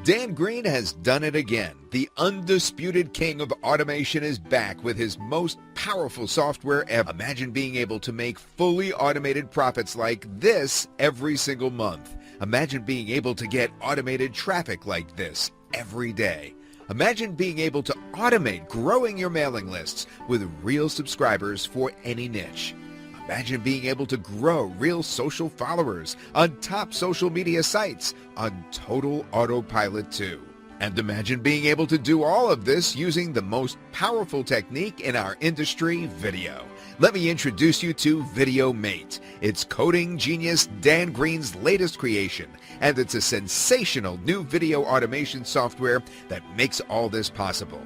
Dan Green has done it again. The undisputed king of automation is back with his most powerful software ever. Imagine being able to make fully automated profits like this every single month. Imagine being able to get automated traffic like this every day. Imagine being able to automate growing your mailing lists with real subscribers for any niche. Imagine being able to grow real social followers on top social media sites on total autopilot too. And imagine being able to do all of this using the most powerful technique in our industry, video. Let me introduce you to VideoMate. It's coding genius Dan Green's latest creation, and it's a sensational new video automation software that makes all this possible.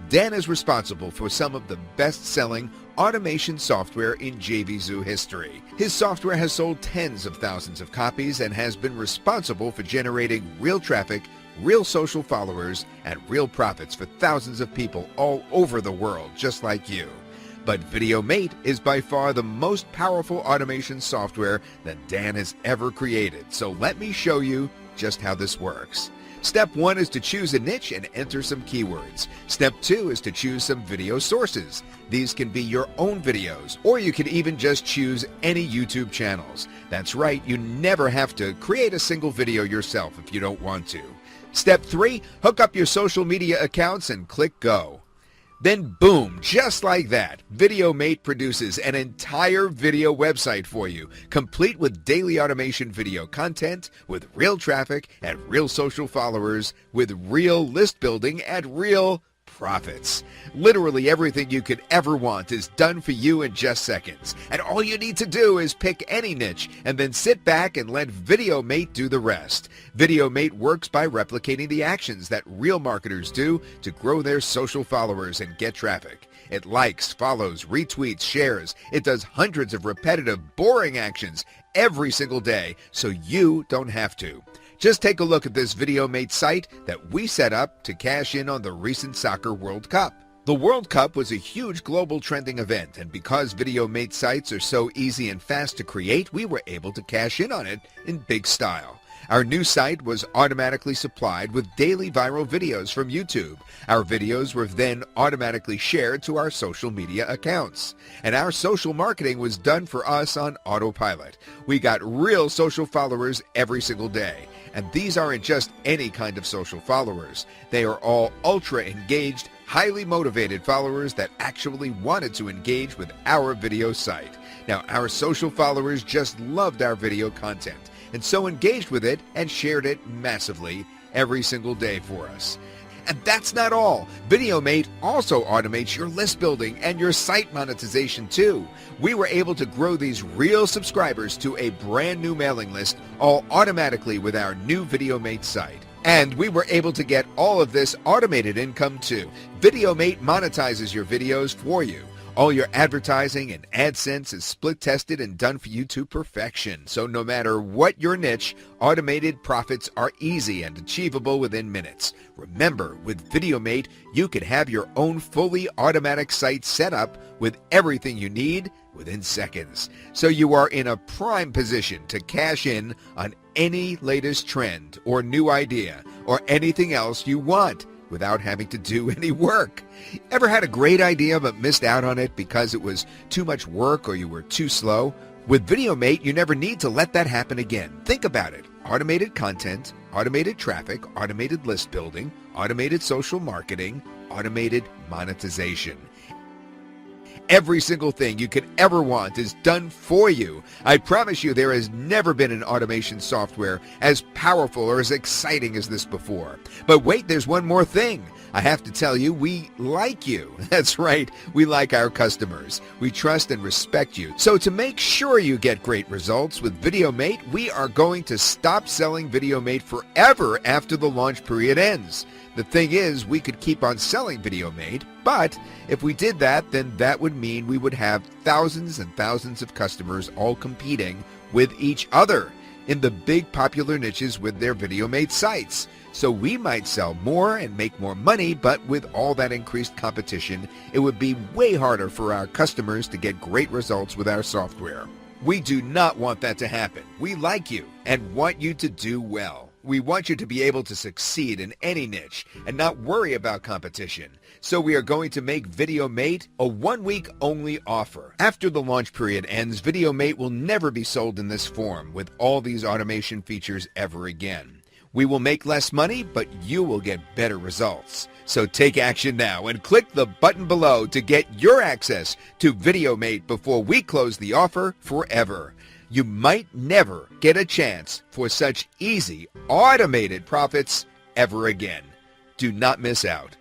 Dan is responsible for some of the best-selling automation software in JVZoo history. His software has sold tens of thousands of copies and has been responsible for generating real traffic, real social followers, and real profits for thousands of people all over the world, just like you. But VideoMate is by far the most powerful automation software that Dan has ever created, so let me show you just how this works. Step 1 is to choose a niche and enter some keywords. Step 2 is to choose some video sources. These can be your own videos, or you can even just choose any YouTube channels. That's right, you never have to create a single video yourself if you don't want to. Step 3, hook up your social media accounts and click go. Then boom, just like that, VideoMate produces an entire video website for you, complete with daily automation video content, with real traffic and real social followers, with real list building and real profits. Literally everything you could ever want is done for you in just seconds. And all you need to do is pick any niche and then sit back and let VideoMate do the rest. VideoMate works by replicating the actions that real marketers do to grow their social followers and get traffic. It likes, follows, retweets, shares. It does hundreds of repetitive, boring actions every single day, so you don't have to. Just take a look at this VideoMate site that we set up to cash in on the recent Soccer World Cup. The World Cup was a huge global trending event, and because VideoMate sites are so easy and fast to create, we were able to cash in on it in big style. Our new site was automatically supplied with daily viral videos from YouTube. Our videos were then automatically shared to our social media accounts. And our social marketing was done for us on autopilot. We got real social followers every single day. And these aren't just any kind of social followers. They are all ultra engaged, highly motivated followers that actually wanted to engage with our video site. Now, our social followers just loved our video content and so engaged with it and shared it massively every single day for us. And that's not all. VideoMate also automates your list building and your site monetization too. We were able to grow these real subscribers to a brand new mailing list all automatically with our new VideoMate site. And we were able to get all of this automated income too. VideoMate monetizes your videos for you. All your advertising and AdSense is split tested and done for you to perfection. So no matter what your niche, automated profits are easy and achievable within minutes. Remember, with VideoMate, you can have your own fully automatic site set up with everything you need within seconds. So you are in a prime position to cash in on any latest trend or new idea or anything else you want without having to do any work. Ever had a great idea but missed out on it because it was too much work or you were too slow? With VideoMate, you never need to let that happen again. Think about it. Automated content, automated traffic, automated list building, automated social marketing, automated monetization. Every single thing you could ever want is done for you. I promise you there has never been an automation software as powerful or as exciting as this before. But wait, there's one more thing. I have to tell you, we like you. That's right, we like our customers. We trust and respect you. So to make sure you get great results with VideoMate, we are going to stop selling VideoMate forever after the launch period ends. The thing is, we could keep on selling VideoMate, but if we did that, then that would mean we would have thousands and thousands of customers all competing with each other in the big popular niches with their VideoMate sites. So we might sell more and make more money, but with all that increased competition, it would be way harder for our customers to get great results with our software. We do not want that to happen. We like you and want you to do well. We want you to be able to succeed in any niche and not worry about competition. So we are going to make VideoMate a 1-week only offer. After the launch period ends, VideoMate will never be sold in this form with all these automation features ever again. We will make less money, but you will get better results. So take action now and click the button below to get your access to VideoMate before we close the offer forever. You might never get a chance for such easy, automated profits ever again. Do not miss out.